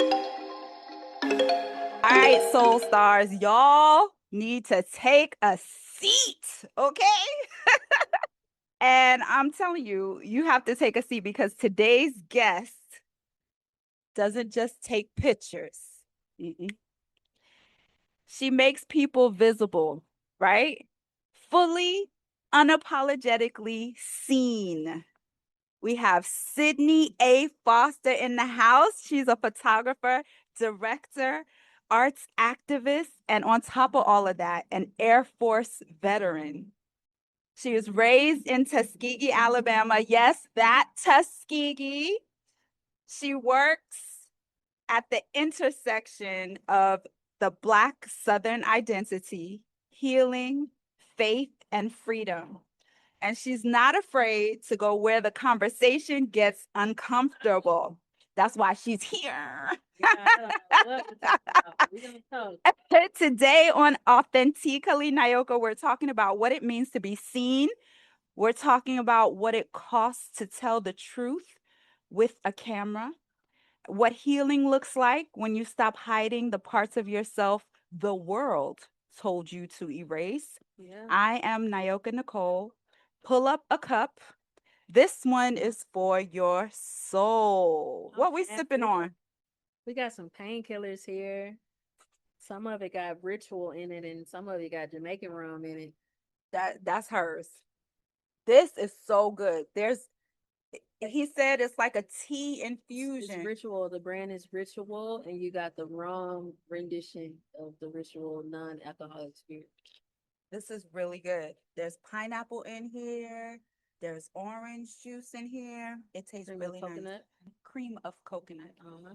All right, soul stars, y'all need to take a seat, okay? And I'm telling you, you have to take a seat because today's guest doesn't just take pictures. Mm-mm. She makes people visible, right? Fully, unapologetically seen. We have Sydney A. Foster in the house. She's a photographer, director, arts activist, and on top of all of that, an Air Force veteran. She was raised in Tuskegee, Alabama. Yes, that Tuskegee. She works at the intersection of the Black Southern identity, healing, faith, and freedom. And she's not afraid to go where the conversation gets uncomfortable. That's why she's here. Yeah, I love to talk about. We gonna talk. Today on Authen Tea Cally Nyoka, we're talking about what it means to be seen. We're talking about what it costs to tell the truth with a camera, what healing looks like when you stop hiding the parts of yourself the world told you to erase. Yeah. I am Nyoka Nicole. Pull up a cup. This one is for your soul. I'm What we sipping happy. on? We got some painkillers here. Some of it got ritual in it, and some of it got Jamaican rum in it. That's hers. This is so good. He said it's like a tea It's infusion. ritual. The brand is ritual, and you got the rum rendition of the ritual non-alcoholic spirit. This is really good. There's pineapple in here. There's orange juice in here. It tastes Cream of really nice. coconut. Cream of coconut. Uh-huh.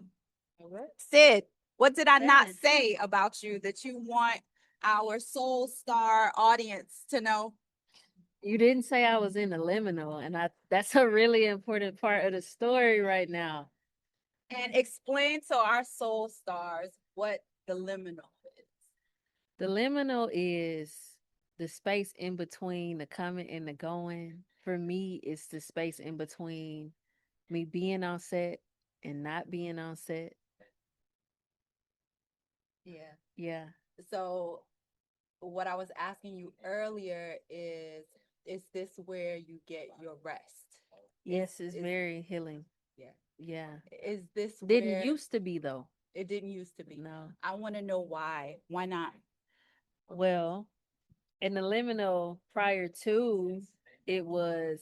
All right. Sid, what did I not Seven. say about you that you want our Soul Star audience to know? You didn't say I was in the liminal, and that's a really important part of the story right now. And explain to our Soul Stars what the liminal is. The liminal is the space in between the coming and the going. For me, it's the space in between me being on set and not being on set. Yeah. Yeah. So what I was asking you earlier is this where you get your rest? Yes, it's Is very healing. yeah. Yeah. Is this Didn't where used to be though. it didn't used to be? No. I want to know why. Why not? Well, in the liminal prior to, it was,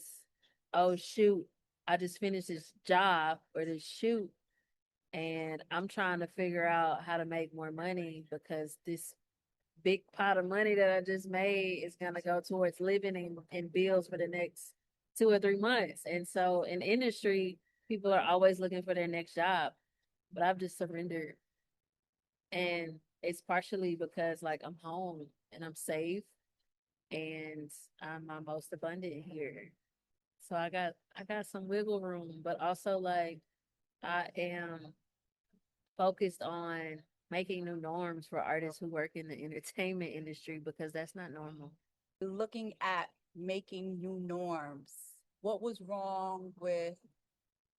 oh shoot, I just finished this job or this shoot, and I'm trying to figure out how to make more money because this big pot of money that I just made is gonna go towards living and bills for the next 2 or 3 months. And so in industry, people are always looking for their next job, but I've just surrendered. And it's partially because like I'm home and I'm safe and I'm my most abundant here. So I got some wiggle room, but also like I am focused on making new norms for artists who work in the entertainment industry because that's not normal. Looking at making new norms. What was wrong with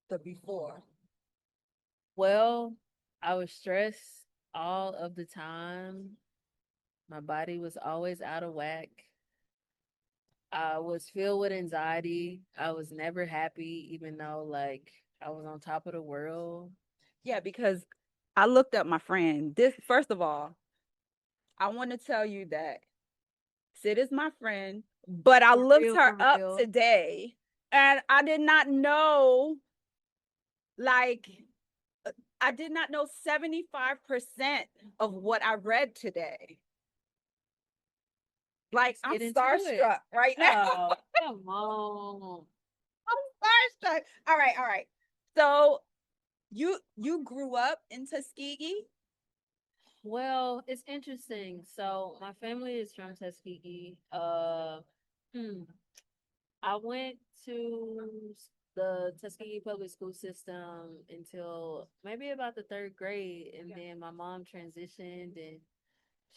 the before? Well, I was stressed all of the time. My body was always out of whack. I was filled with anxiety. I was never happy, even though like I was on top of the world. Yeah, because I looked up my friend. This first of all, I want to tell you that Sid is my friend, but I For looked real, her for up real. today and like I did not know 75% of what I read today. Like Let's I'm get into it. starstruck right now. Oh, come on. I'm starstruck. All right. So you grew up in Tuskegee? Well, it's interesting. So my family is from Tuskegee. Hmm. I went to the Tuskegee public school system until maybe about the third grade, and then my mom transitioned and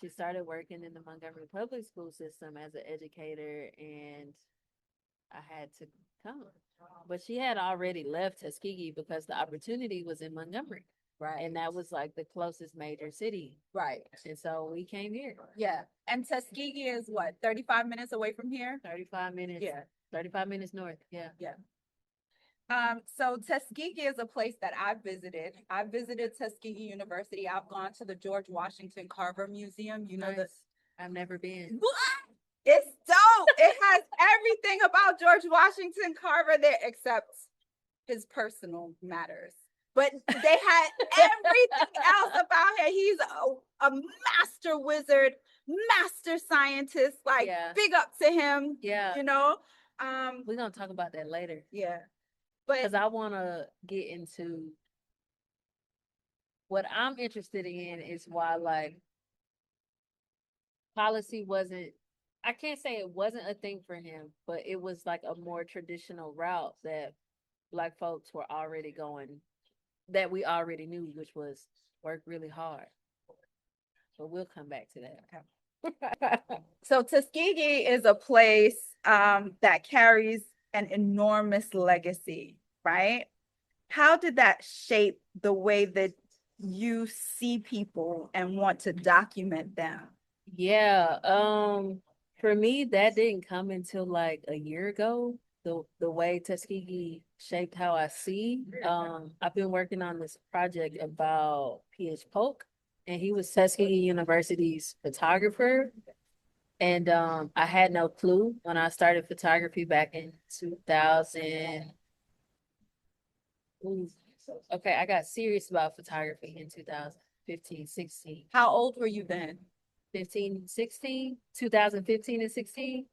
she started working in the Montgomery public school system as an educator, and I had to come. But she had already left Tuskegee because the opportunity was in Montgomery. Right. And that was like the closest major city. Right. And so we came here. Yeah. And Tuskegee is what, 35 minutes away from here? 35 minutes. Yeah. 35 minutes north. Yeah. Yeah. So Tuskegee is a place that I've visited. I've visited Tuskegee University. I've gone to the George Washington Carver Museum. You know, Nice. I've never been. what? It's dope. It has everything about George Washington Carver there except his personal matters. But they had everything else about him. He's a master wizard, master scientist. Like, Yeah. big up to him. Yeah. You know? We're going to talk about that later. Yeah. Because I want to get into what I'm interested in is why, like, policy wasn't, I can't say it wasn't a thing for him, but it was like a more traditional route that Black folks were already going, that we already knew, which was work really hard. But we'll come back to that. Okay. So Tuskegee is a place that carries an enormous legacy, right? How did that shape the way that you see people and want to document them? Yeah, for me, that didn't come until like a year ago. The way Tuskegee shaped how I see. I've been working on this project about P.H. Polk, and he was Tuskegee University's photographer. And I had no clue when I started photography back in 2000. Ooh, okay, I got serious about photography in 2015, 16. How old were you then? 15, 16, 2015 and 16.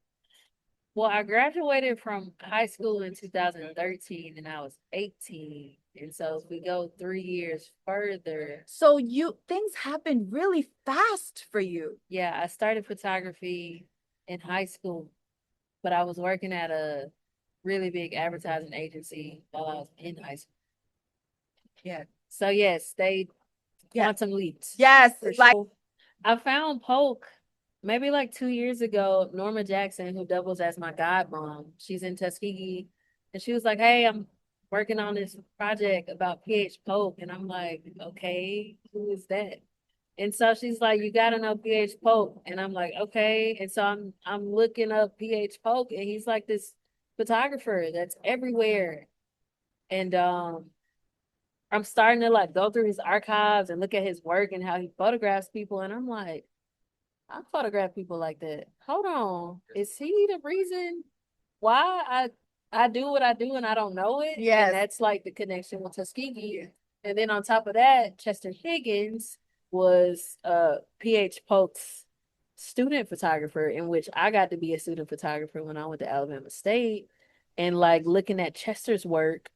Well, I graduated from high school in 2013 and I was 18. And so if we go 3 years further. So things happened really fast for you. Yeah, I started photography in high school, but I was working at a really big advertising agency while I was in high school. Yeah. So yes, they quantum leaps. Yes, like I found Polk maybe like 2 years ago. Norma Jackson, who doubles as my godmom, she's in Tuskegee, and she was like, "Hey, I'm working on this project about PH Polk," and I'm like, "Okay, who is that?" And so she's like, "You gotta know PH Polk," and I'm like, "Okay." And so I'm looking up PH Polk, and he's like this photographer that's everywhere, and I'm starting to like go through his archives and look at his work and how he photographs people, and I'm like, I photograph people like that. Hold on. Is he the reason why I do what I do and I don't know it? yes. And that's like the connection with Tuskegee. And then on top of that, Chester Higgins was PH Polk's student photographer, in which I got to be a student photographer when I went to Alabama State. And like looking at Chester's work,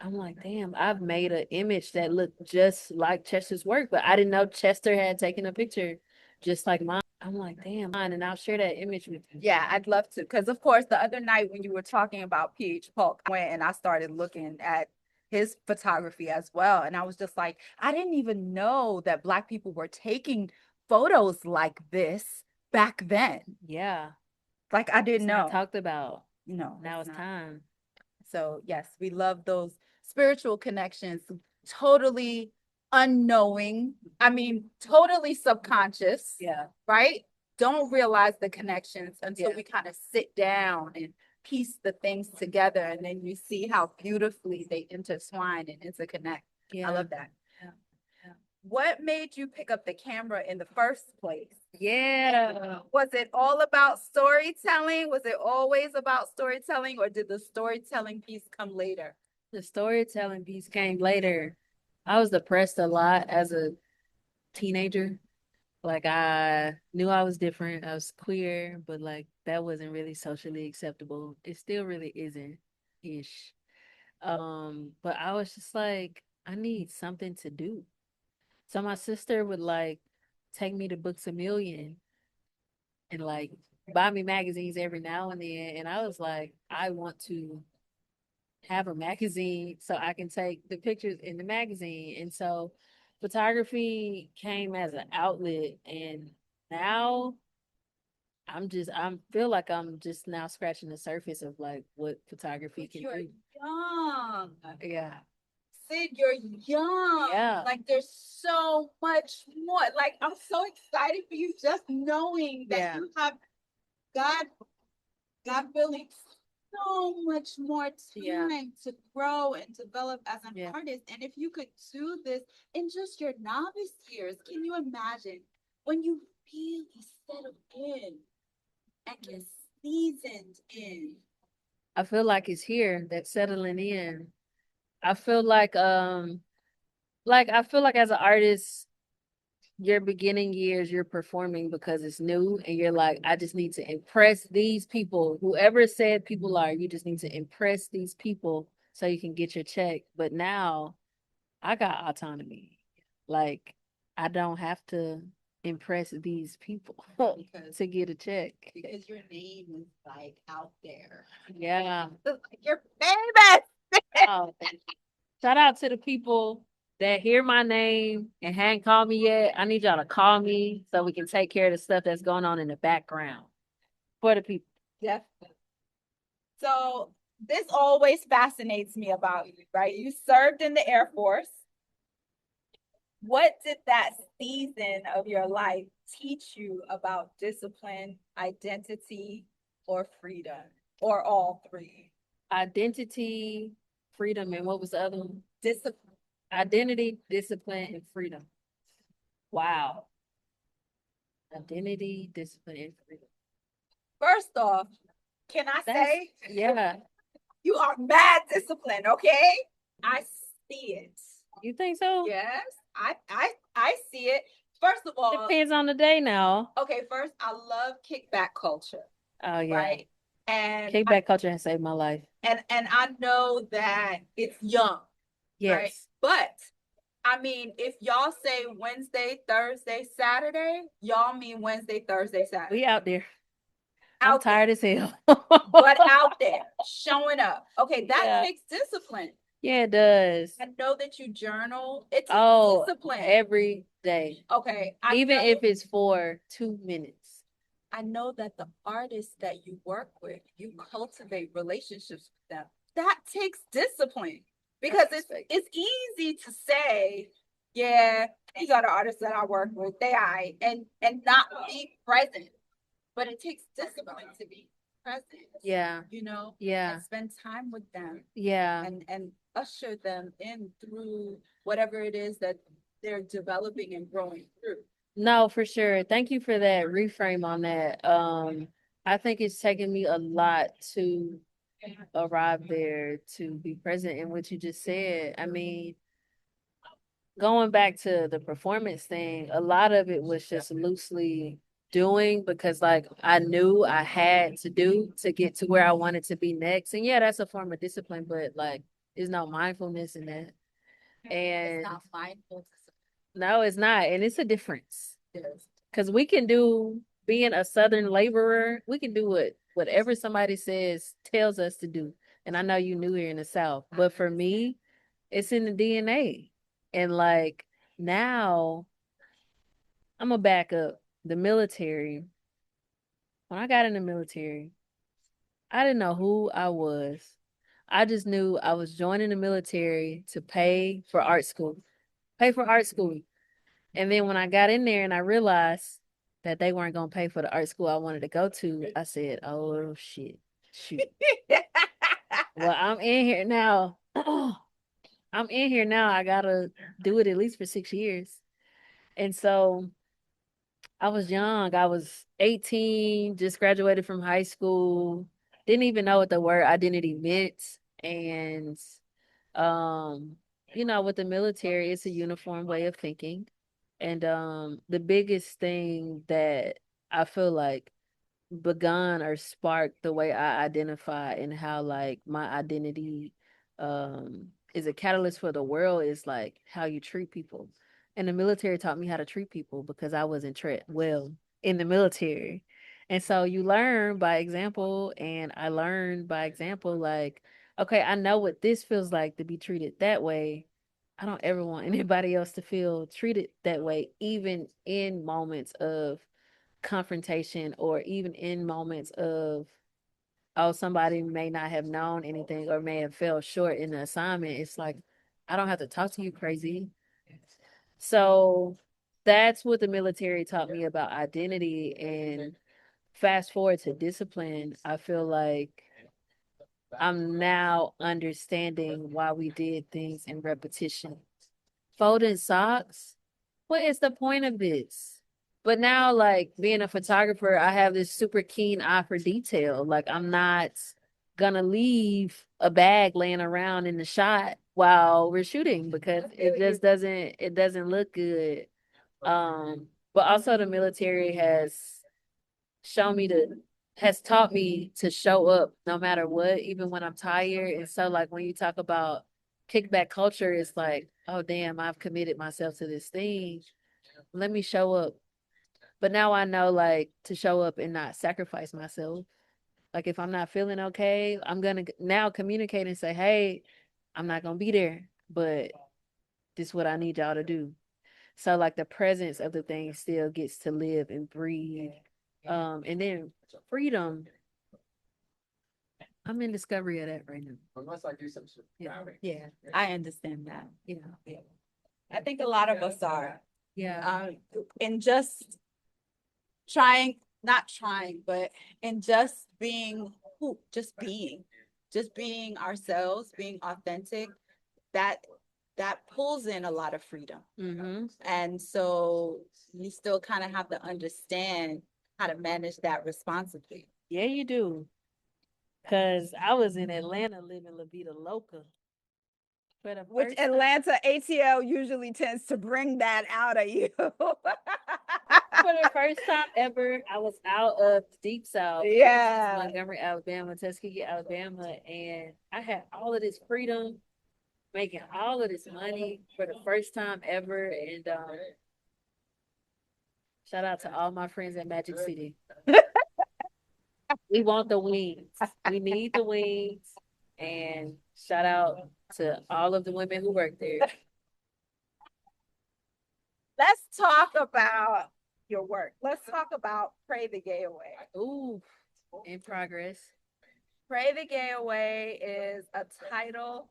I'm like, damn, I've made an image that looked just like Chester's work, but I didn't know Chester had taken a picture just like mine. I'm like, damn, and I'll share that image with you. Yeah, I'd love to. Because, of course, the other night when you were talking about PH Polk, I went and I started looking at his photography as well. And I was just like, I didn't even know that Black people were taking photos like this back then. Yeah. Like, I didn't know. Talked about. No. Now it's time. So, yes, we love those spiritual connections, totally unknowing. I mean, totally subconscious. Yeah. Right? Don't realize the connections until we kind of sit down and piece the things together. And then you see how beautifully they intertwine and interconnect. Yeah. I love that. Yeah. What made you pick up the camera in the first place? Yeah. Was it all about storytelling? Was it always about storytelling, or did the storytelling piece come later? The storytelling piece came later. I was depressed a lot as a teenager. Like I knew I was different. I was queer, but like that wasn't really socially acceptable. It still really isn't ish. But I was just like, I need something to do. So my sister would like take me to Books a Million and like buy me magazines every now and then. And I was like, I want to have a magazine so I can take the pictures in the magazine. And so photography came as an outlet. And now I feel like I'm just now scratching the surface of like what photography can You're do. young. Yeah. Sid, you're young. Yeah. Like there's so much more. Like I'm so excited for you just knowing that Yeah. you have God, God willing, so much more Yeah. time to grow and develop as an Yeah. artist. And if you could do this in just your novice years, can you imagine when you really settle in and get seasoned in? I feel like it's here, that's settling in. I feel like I feel like as an artist, your beginning years, you're performing because it's new and you're like, I just need to impress these people. Whoever said people are, you just need to impress these people so you can get your check. But now I got autonomy. Like I don't have to impress these people Because to get a check. because your name is like out there. Yeah. Like you're famous. Oh, thank you. Shout out to the people that hear my name and hadn't called me yet. I need y'all to call me so we can take care of the stuff that's going on in the background for the people. Definitely. So this always fascinates me about you, right? You served in the Air Force. What did that season of your life teach you about discipline, identity, or freedom, or all three? Identity, freedom, and what was the other one? Discipline. Identity, discipline, and freedom. Wow. Identity, discipline, and freedom. First off, can I That's, say yeah. you are mad discipline, okay? I see it. You think so? Yes, I see it. First of all, Depends on the day now. okay, first I love kickback culture, Oh, yeah. right? And Kickback culture has saved my life. and I know that it's young, right? Yes. But I mean, if y'all say Wednesday, Thursday, Saturday, y'all mean Wednesday, Thursday, Saturday. We out there. I'm Out there, tired as hell. but out there, showing up. Okay, that Yeah. takes discipline. Yeah, it does. I know that you journal. It takes Oh, discipline. every day. Okay, Even know, if it's for 2 minutes. I know that the artists that you work with, you cultivate relationships with them. That takes discipline because it's easy to say, yeah, these are the artists that I work with. They I and not be present. But it takes discipline to be present. Yeah. You know? Yeah. And spend time with them. Yeah. And usher them in through whatever it is that they're developing and growing through. No, for sure. Thank you for that reframe on that. I think it's taken me a lot to arrive there to be present in what you just said. I mean, going back to the performance thing, a lot of it was just loosely doing because like I knew I had to do to get to where I wanted to be next. And yeah, that's a form of discipline, but like there's no mindfulness in that. And it's not mindful. no, it's not. And it's a difference. Because we can do being a southern laborer, we can do whatever somebody says tells us to do. And I know you knew here in the South, but for me, it's in the DNA. And like now, I'm gonna back up. The military. When I got in the military, I didn't know who I was. I just knew I was joining the military to pay for art school. Pay for art school. And then when I got in there and I realized that they weren't gonna pay for the art school I wanted to go to, I said, "Oh shit, shoot." Well, I'm in here now. I'm in here now. I gotta do it at least for 6 years. And so I was young. I was 18, just graduated from high school. Didn't even know what the word identity meant. And um, with the military, it's a uniform way of thinking. And the biggest thing that I feel like begun or sparked the way I identify and how like my identity is a catalyst for the world is like how you treat people. And the military taught me how to treat people because I wasn't treated well in the military. And so you learn by example, and I learned by example like, okay, I know what this feels like to be treated that way. I don't ever want anybody else to feel treated that way, even in moments of confrontation or even in moments of, oh, somebody may not have known anything or may have fell short in the assignment. It's like, I don't have to talk to you crazy. So that's what the military taught me about identity. And fast forward to discipline, I feel like I'm now understanding why we did things in repetition. Folding socks? What is the point of this? But now, like being a photographer, I have this super keen eye for detail. Like I'm not gonna leave a bag laying around in the shot while we're shooting because it doesn't look good. But also the military shown me to has taught me to show up no matter what, even when I'm tired. And so like when you talk about kickback culture, it's like, oh damn, I've committed myself to this thing. Let me show up. But now I know like to show up and not sacrifice myself. Like if I'm not feeling okay, I'm gonna now communicate and say, hey, I'm not gonna be there, but this is what I need y'all to do. So like the presence of the thing still gets to live and breathe. And then freedom. I'm in discovery of that right now. Unless I do some shit. Yeah. Yeah, I understand that. Yeah. Yeah. I think a lot of us are. Yeah. In just trying, not trying, but in just being who, just being ourselves, being authentic, that that pulls in a lot of freedom. Mm-hmm. And so you still kind of have to understand how to manage that responsibly. Yeah, you do. Cause I was in Atlanta living La Vida Loca for the Which first Atlanta ATL usually tends to bring that out of you. for the first time ever. I was out of the deep south, Yeah. Montgomery, Alabama, Tuskegee, Alabama, and I had all of this freedom, making all of this money for the first time ever. And shout out to all my friends at Magic City. We want the wings. We need the wings. And shout out to all of the women who work there. Let's talk about your work. Let's talk about Pray the Gay Away. Ooh, in progress. Pray the Gay Away is a title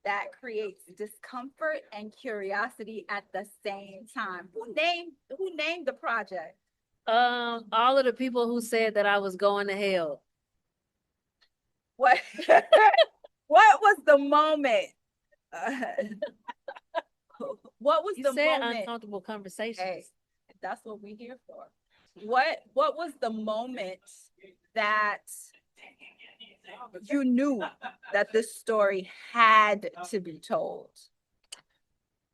that creates discomfort and curiosity at the same time. Who named the project? All of the people who said that I was going to hell. What what was the moment? Uh, what was You the said moment? uncomfortable conversations. Hey, that's what we're here for. What was the moment that you knew that this story had to be told?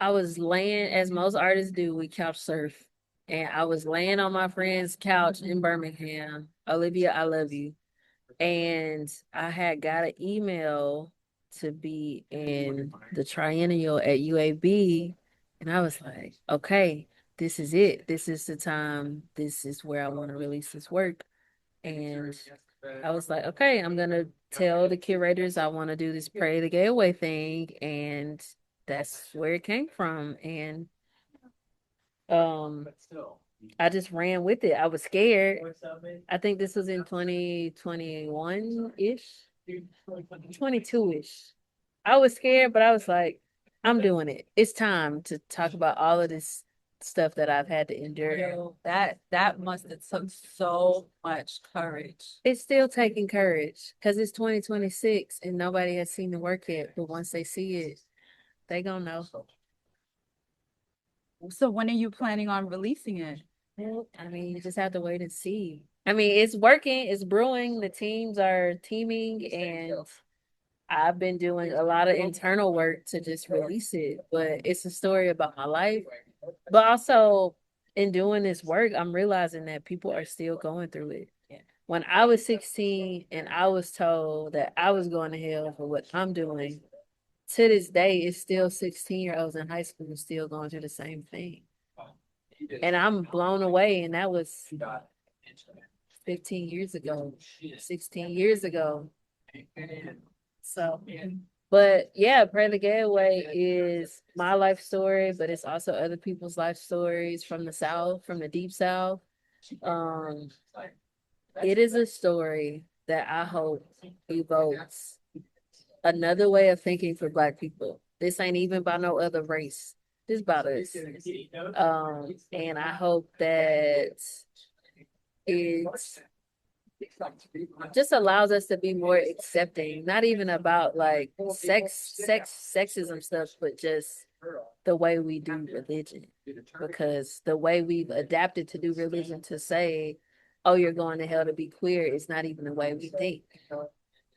I was laying, as most artists do, we couch surf. And I was laying on my friend's couch in Birmingham. Olivia, I love you. And I had got an email to be in the triennial at UAB. And I was like, okay, this is it. This is the time. This is where I want to release this work. And I was like, okay, I'm gonna tell the curators I want to do this Pray the Gay Away thing. And that's where it came from. And um I just ran with it. I was scared. I think this was in 2021-ish, 22-ish. I was scared, but I was like, I'm doing it. It's time to talk about all of this stuff that I've had to endure. Yo, that must have took so much courage. It's still taking courage because it's 2026 and nobody has seen the work yet. But once they see it, they gonna know. So when are you planning on releasing it? Well, I mean, you just have to wait and see. I mean, it's working, it's brewing, the teams are teaming, and I've been doing a lot of internal work to just release it. But it's a story about my life. But also, in doing this work, I'm realizing that people are still going through it. When I was 16 and I was told that I was going to hell for what I'm doing, to this day, it's still 16-year-olds in high school still going through the same thing. And I'm blown away. And that was 15 years ago, 16 years ago. So, but yeah, Pray the Gay Away is my life story, but it's also other people's life stories from the South, from the Deep South. Um, it is a story that I hope evokes another way of thinking for Black people. This ain't even about no other race. This about us. And I hope that it just allows us to be more accepting, not even about like sexism stuff, but just the way we do religion. Because the way we've adapted to do religion to say, oh, you're going to hell to be queer, is not even the way we think.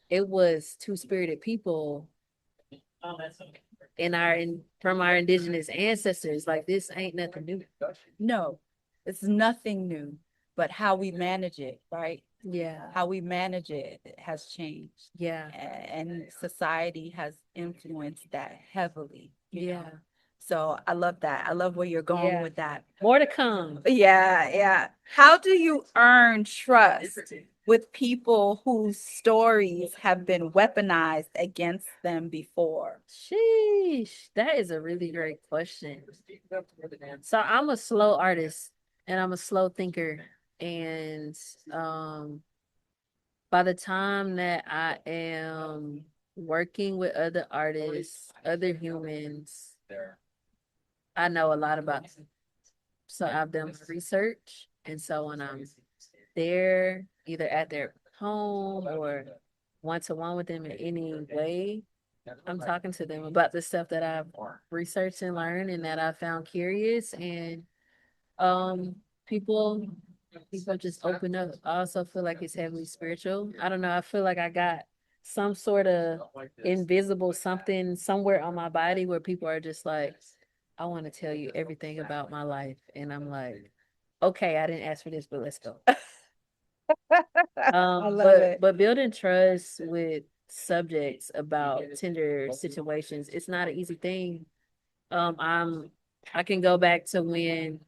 It was two-spirited people from our indigenous ancestors. Like, this ain't nothing new. No, it's nothing new, but how we manage it, right? Yeah. How we manage it has changed. Yeah. And society has influenced that heavily. Yeah. So I love that. I love where you're going with that. More to come. Yeah, yeah. How do you earn trust with people whose stories have been weaponized against them before? Sheesh, that is a really great question. So I'm a slow artist and I'm a slow thinker. And by the time that I am working with other artists, other humans, I know a lot about them. So I've done research. And so when I'm there, either at their home or one to one with them in any way, I'm talking to them about the stuff that I've researched and learned and that I found curious. And um people people just open up. I also feel like it's heavily spiritual. I don't know. I feel like I got some sort of invisible something somewhere on my body where people are just like, I want to tell you everything about my life. And I'm like, okay, I didn't ask for this, but let's go. I love it. But building trust with subjects about tender situations, it's not an easy thing. I can go back to when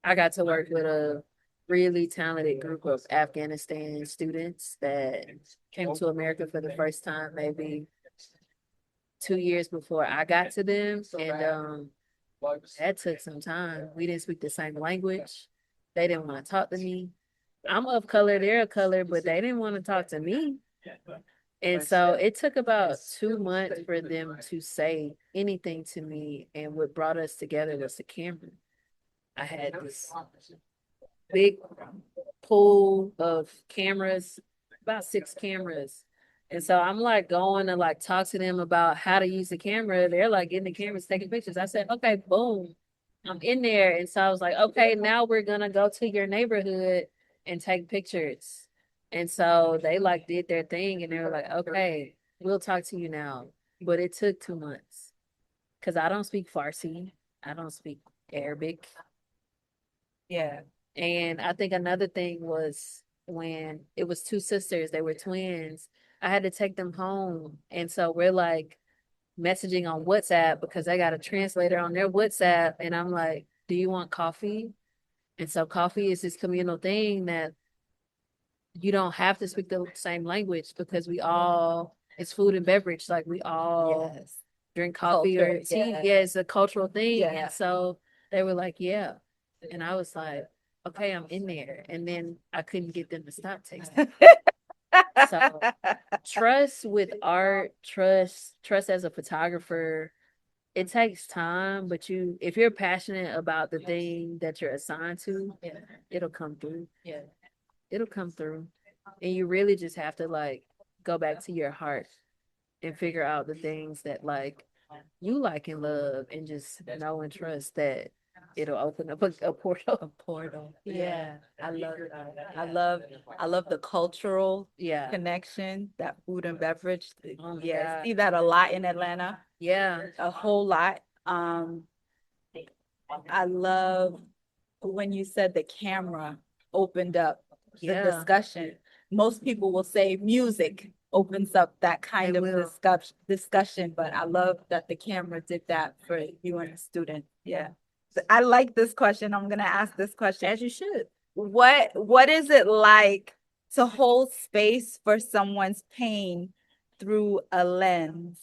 I got to work with a really talented group of Afghanistan students that came to America for the first time, maybe 2 years before I got to them. And that took some time. We didn't speak the same language. They didn't want to talk to me. I'm of color, they're of color, but they didn't want to talk to me. And so it took about 2 months for them to say anything to me. And what brought us together was the camera. I had this big pool of cameras, about 6 cameras. And so I'm like going to like talk to them about how to use the camera. They're like getting the cameras, taking pictures. I said, okay, boom, I'm in there. And so I was like, okay, now we're gonna go to your neighborhood and take pictures. And so they like did their thing and they were like, okay, we'll talk to you now. But it took 2 months because I don't speak Farsi. I don't speak Arabic. Yeah. And I think another thing was when it was two sisters, they were twins. I had to take them home. And so we're like messaging on WhatsApp because I got a translator on their WhatsApp. And I'm like, do you want coffee? And so coffee is this communal thing that you don't have to speak the same language because it's food and beverage. Like we all drink coffee or tea. Yeah. It's a cultural thing. Yeah. And so they were like, yeah. And I was like, okay, I'm in there. And then I couldn't get them to stop texting. So trust with art, trust as a photographer, it takes time, but if you're passionate about the thing that you're assigned to, it'll come through. Yeah. It'll come through. And you really just have to like go back to your heart and figure out the things that like you like and love and just know and trust that it'll open up a portal. A portal. Yeah. I love I love the cultural connection, that food and beverage. Yeah. See that a lot in Atlanta. Yeah. A whole lot. I love when you said the camera opened up the discussion. Most people will say music opens up that kind of discussion, but I love that the camera did that for you and the student. Yeah. I like this question. I'm gonna ask this question. As you should. What is it like to hold space for someone's pain through a lens?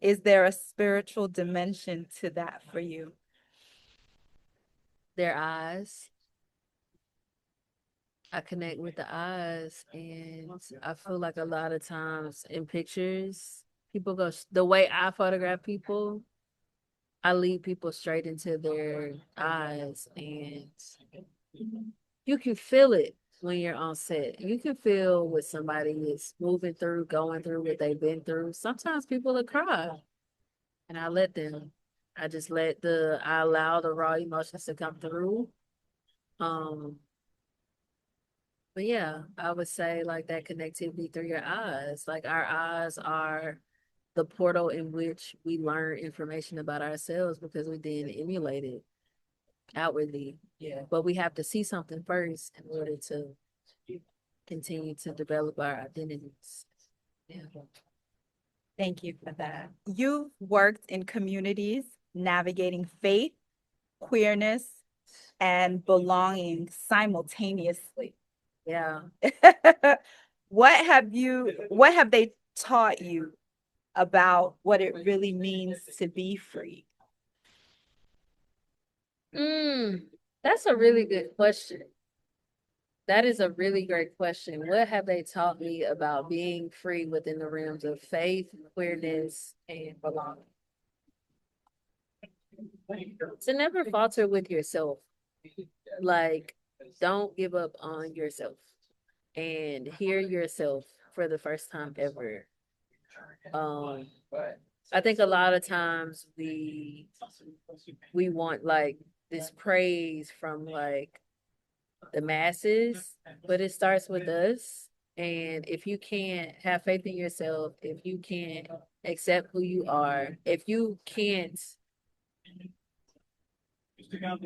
Is there a spiritual dimension to that for you? Their eyes. I connect with the eyes, and I feel like a lot of times in pictures, People go the way I photograph people, I lead people straight into their eyes, and you can feel it when you're on set. You can feel what somebody is moving through, going through what they've been through. Sometimes people will cry, and I let them. I allow the raw emotions to come through. Um, but yeah, I would say like that connectivity through your eyes. Like our eyes are the portal in which we learn information about ourselves because we then emulate it outwardly. Yeah. But we have to see something first in order to continue to develop our identities. Yeah. Thank you for that. You've worked in communities navigating faith, queerness, and belonging simultaneously. Yeah. What have they taught you about what it really means to be free? That's a really good question. That is a really great question. What have they taught me about being free within the realms of faith, queerness, and belonging? To never falter with yourself. Like, don't give up on yourself and hear yourself for the first time ever. Um, I think a lot of times we want like this praise from like the masses, but it starts with us. And if you can't have faith in yourself, if you can't accept who you are, if you can't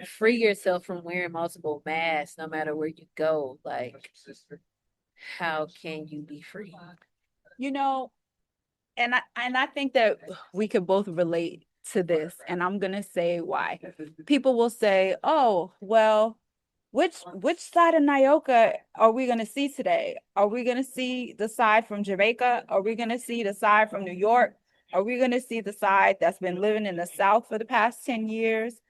free yourself from wearing multiple masks, no matter where you go, like, how can you be free? You know, and I think that we could both relate to this, and I'm gonna say why. People will say, "Oh, well, which side of Nyoka are we gonna see today? Are we gonna see the side from Jamaica? Are we gonna see the side from New York? Are we gonna see the side that's been living in the South for the past 10 years?"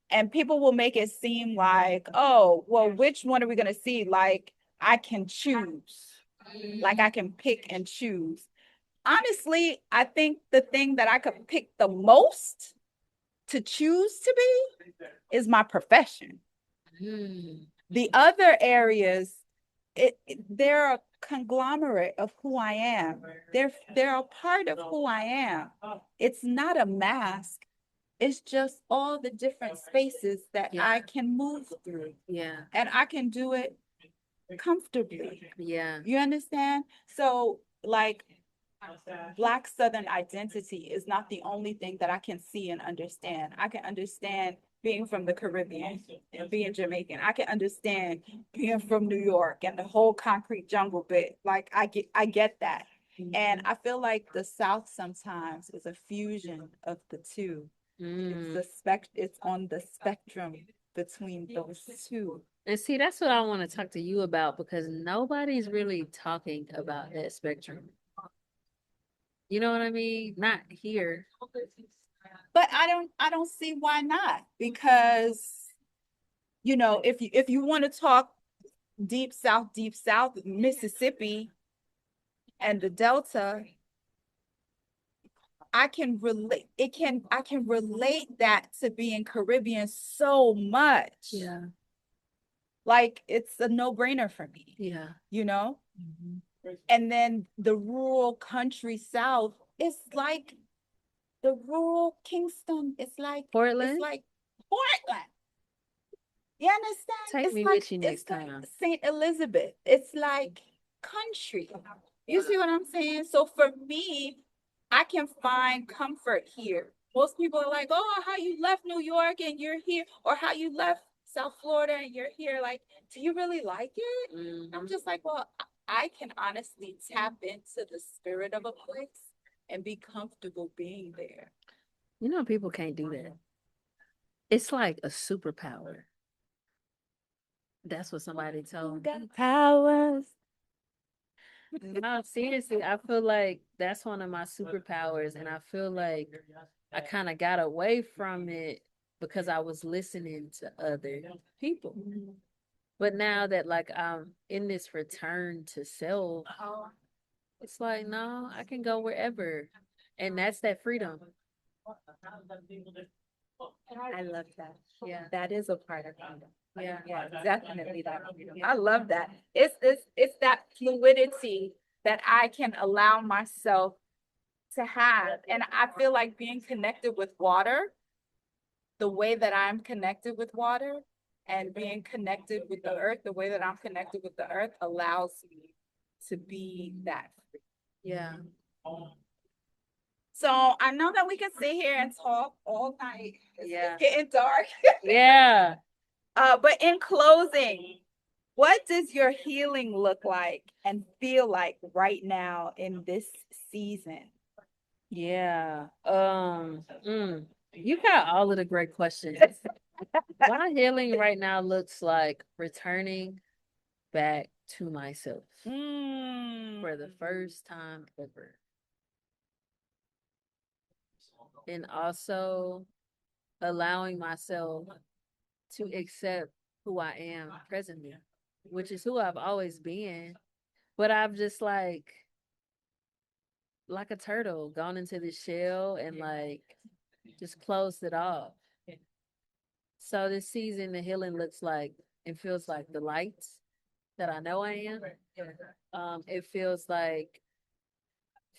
And people will make it seem like, "Oh, well, which one are we gonna see? Like I can choose, like I can pick and choose." Honestly, I think the thing that I could pick the most to choose to be is my profession. The other areas, they're a conglomerate of who I am. They're a part of who I am. It's not a mask. It's just all the different spaces that I can move through. Yeah. And I can do it comfortably. Yeah. You understand? So, like, Black Southern identity is not the only thing that I can see and understand. I can understand being from the Caribbean and being Jamaican. I can understand being from New York and the whole concrete jungle bit. Like I get that. And I feel like the South sometimes is a fusion of the two. It's on the spectrum between those two. And see, that's what I want to talk to you about because nobody's really talking about that spectrum. You know what I mean? Not here. But I don't see why not. Because if you want to talk deep south, Mississippi and the Delta, I can relate that to being Caribbean so much. Yeah. Like it's a no-brainer for me. Yeah. You know? And then the rural country South, it's like the rural Kingston. Portland? It's like Portland. You understand? Take It's me like with you next time. St. Elizabeth. It's like country. You see what I'm saying? So for me, I can find comfort here. Most people are like, "Oh, how you left New York and you're here," or "How you left South Florida and you're here." Like, do you really like it? I'm just like, well, I can honestly tap into the spirit of a place and be comfortable being there. You know, people can't do that. It's like a superpower. That's what somebody told me. Got powers. No, seriously, I feel like that's one of my superpowers, and I feel like I kind of got away from it because I was listening to other people. But now that like I'm in this return to self, it's like no, I can go wherever. And that's that freedom. I love that. Yeah. That is a part of freedom. Yeah. Yeah, definitely that freedom. I love that. It's that fluidity that I can allow myself to have. And I feel like being connected with water, the way that I'm connected with water and being connected with the earth, the way that I'm connected with the earth allows me to be that free. Yeah. So I know that we can sit here and talk all night. Yeah. It's getting dark. Yeah. But in closing, what does your healing look like and feel like right now in this season? Yeah. You got all of the great questions. My healing right now looks like returning back to myself for the first time ever. And also allowing myself to accept who I am presently, which is who I've always been. But I've just like a turtle gone into the shell and like just closed it off. So this season, the healing looks like it feels like the lights that I know I am. It feels like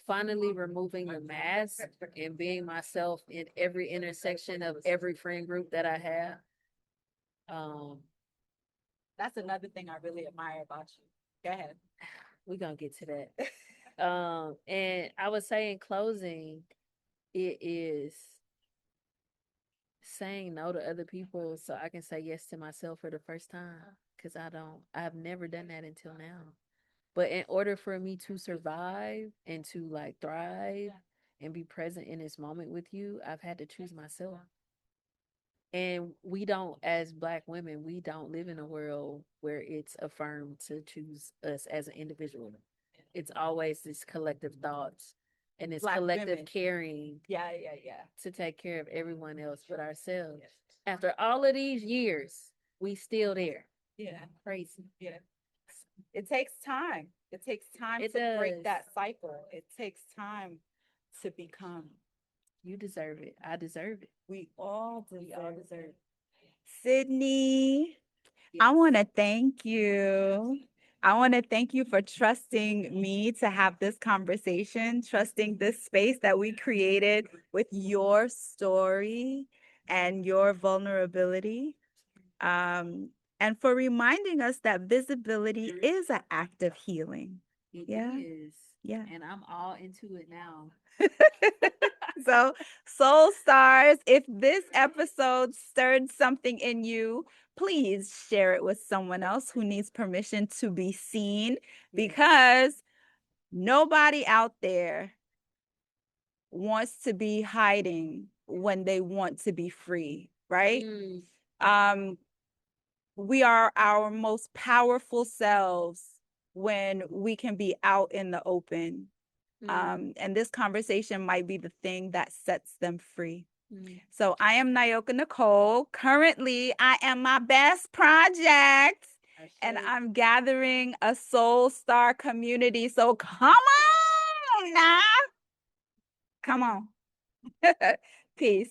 finally removing the mask and being myself in every intersection of every friend group that I have. That's another thing I really admire about you. Go ahead. We're gonna get to that. And I would say in closing, it is saying no to other people so I can say yes to myself for the first time. Cause I've never done that until now. But in order for me to survive and to like thrive and be present in this moment with you, I've had to choose myself. And we don't, as Black women, we don't live in a world where it's affirmed to choose us as an individual. It's always this collective thoughts and this Black collective women. caring Yeah. to take care of everyone else but ourselves. After all of these years, we still there. Yeah. Crazy. Yeah. It takes time. It takes time It to break does. that cycle. It takes time to become. You deserve it. I deserve it. We all deserve, We all deserve it. Sydney, I want to thank you. I want to thank you for trusting me to have this conversation, trusting this space that we created with your story and your vulnerability. And for reminding us that visibility is an act of healing. It Yeah. is. Yeah. And I'm all into it now. So, Soul Stars, if this episode stirred something in you, please share it with someone else who needs permission to be seen, because nobody out there wants to be hiding when they want to be free, right? We are our most powerful selves when we can be out in the open. And this conversation might be the thing that sets them free. So I am Nyoka Nicole. Currently, I am my best project, and I'm gathering a Soul Star community. So come on now. Come on. Peace.